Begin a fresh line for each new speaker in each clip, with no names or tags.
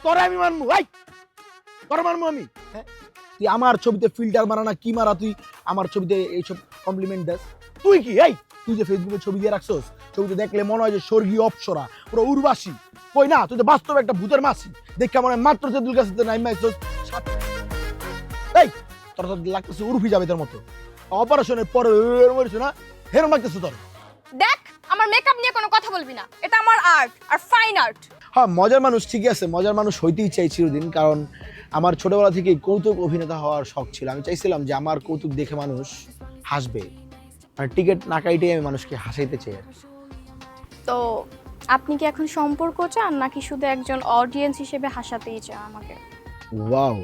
তোরে আমি মানবো ভাই, তোরে মানবো আমি। হ্যাঁ, তুই আমার ছবিতে ফিল্টার মারা না কি মারা, তুই আমার ছবিতে এইসব কমপ্লিমেন্ট দেস? তুই কি এই তুই যে ফেসবুকে ছবি দিয়ে রাখছস, ছবিতে দেখলে মনে হয় যে স্বর্গীয় অপ্সরা, পুরো উর্বাসী। কই না, তুই তো বাস্তবে একটা ভূতের মাসি। দেখে মনে হয় মাত্র তেঁতুল গাছে নাই মাইছস। এই তোর তো লাগতেছে উর্ফি যাবে তোর মতো। অপারেশনের পরে মরিস না, হেরম লাগতেছে তোর।
দেখ, আমার মেকআপ নিয়ে কোনো কথা বলবি না, এটা আমার আর্ট আর ফাইন আর্ট।
হ্যাঁ, মজার মানুষ ঠিকই আছে, মজার মানুষ হইতেই চাই চিরদিন, কারণ আমার ছোটবেলা থেকেই কৌতুক অভিনেতা হওয়ার শখ ছিল। আমি চাইছিলাম যে আমার কৌতুক দেখে মানুষ হাসবে, মানে টিকিট না কাইটেই আমি মানুষকে হাসাইতে চাই আর কি।
তো আপনি কি এখন সম্পর্ক চান নাকি শুধু একজন অডিয়েন্স হিসেবে হাসাতেই চান আমাকে?
ওয়াও,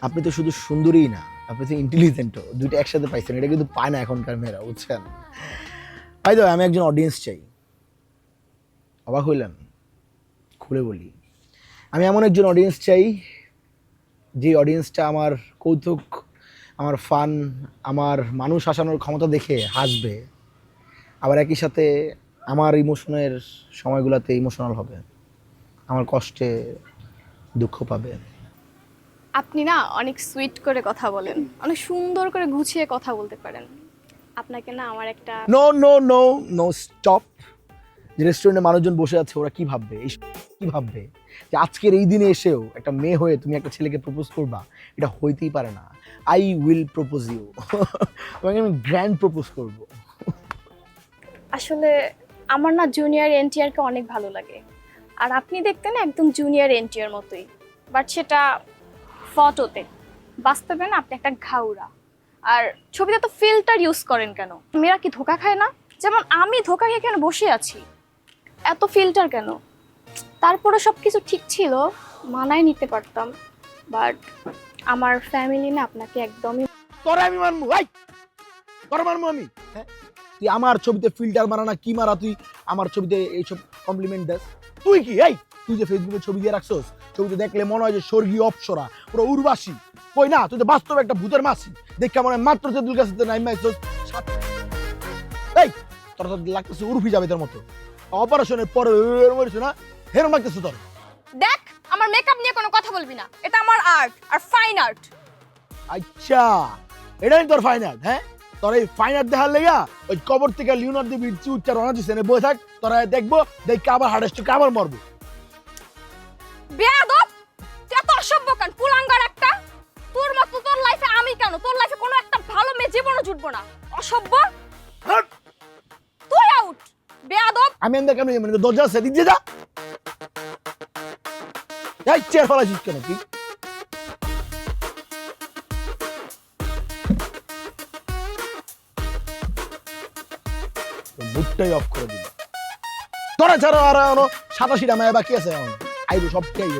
আপনি তো শুধু সুন্দরীই না, আপনি তো ইন্টেলিজেন্টও, দুইটা একসাথে পাইছেন। এটা কিন্তু পায় না এখনকার মেয়েরা, বুঝছেন? ভাই তো আমি একজন অডিয়েন্স চাই। অবাক হইলেন? খুলে বলি, আমি এমন একজন অডিয়েন্স চাই যে অডিয়েন্সটা আমার কৌতুক, আমার ফান, আমার মানুষ হাসানোর ক্ষমতা দেখে হাসবে, আবার একই সাথে আমার ইমোশনের সময়গুলোতে ইমোশনাল হবে, আমার কষ্টে দুঃখ পাবে।
আপনি না অনেক সুইট করে কথা বলেন, অনেক সুন্দর করে গুছিয়ে কথা বলতে পারেন। আপনাকে না আমার একটা
no no no no stop. যে রেস্টুরেন্টে মানুষজন বসে আছে, ওরা কি ভাববে, কি ভাববে যে আজকের এই দিনে এসেও একটা মেয়ে হয়ে তুমি একটা ছেলেকে প্রপোজ করবা? এটা হইতেই পারে না। I will propose you. তোমাকে আমি গ্র্যান্ড প্রপোজ করবো।
আসলে আমার না জুনিয়র এনটিআরকে অনেক ভালো লাগে, আর আপনি দেখতে না একদম জুনিয়র এনটিআর মতোই, বাট সেটা ফটোতে। বাস্তবে না আপনি একটা ঘাউরা। আর ছবিতে তো ফিল্টার ইউজ করেন কেন? মেয়েরা কি ধোকা খায় না? যেমন আমি ধোকা খেয়ে কেন বসে আছি, এত ফিল্টার কেন? তারপরে সব কিছু ঠিক ছিল, মানায় নিতে পারতাম, বাট আমার ফ্যামিলি না আপনাকে একদমই।
তোরে আমি মানবো ভাই, তোরে মানবো আমি। হ্যাঁ, তুই আমার ছবিতে ফিল্টার মারা না কি মারা, তুই আমার ছবিতে এইসব কমপ্লিমেন্ট দেস? তুই কি এই তুই যে ফেসবুকে ছবি দিয়ে রাখছস, ছবিতে দেখলে মনে হয় যে স্বর্গীয় অপ্সরা, পুরো উর্বাসী। কই না, তুই তো বাস্তবে একটা ভূতের মাসি। দেখে মনে হয় মাত্র তেঁতুল গাছে নাই মাইছস। এই তোর তো লাগতেছে উর্ফি যাবে তোর মতো। অপারেশনের পরে মরিস না, হেরম লাগতেছে তোর।
দেখ, আমার মেকআপ নিয়ে কোনো কথা বলবি না, এটা আমার আর্ট আর ফাইন আর্ট।
আচ্ছা, এটাই তোর ফাইন আর্ট? হ্যাঁ, তোর এই ফাইন আর্ট দেখার লেগা ওই কবর থেকে লিওনার্দো ভিঞ্চি উচ্চার রওনা দিছে, বসে থাক, তোরা দেখবো, দেখে আবার হার্ট স্ট্রোকে আবার মরবো।
বেয়াদব, তুই এত অসভ্য কেন? কুলাঙ্গার একটা। তোর মতো তোর লাইফে আমি কেন? তোর লাইফে কোনো একটা ভালো মেয়ে জীবনও জুটবো না। অসভ্য,
হাট!
তুই আউট। বেয়াদব।
আমি এমনি কেমন মানে দরজা আছে, দিক দিয়ে যা। এই চেয়ার ফেলাছিস কেন তুই? বুটটাই অফ করে দিল। তোরা ছাড়া আর 87টা মেয়ে বাকি আছে এখন, আইবো সব খেয়ে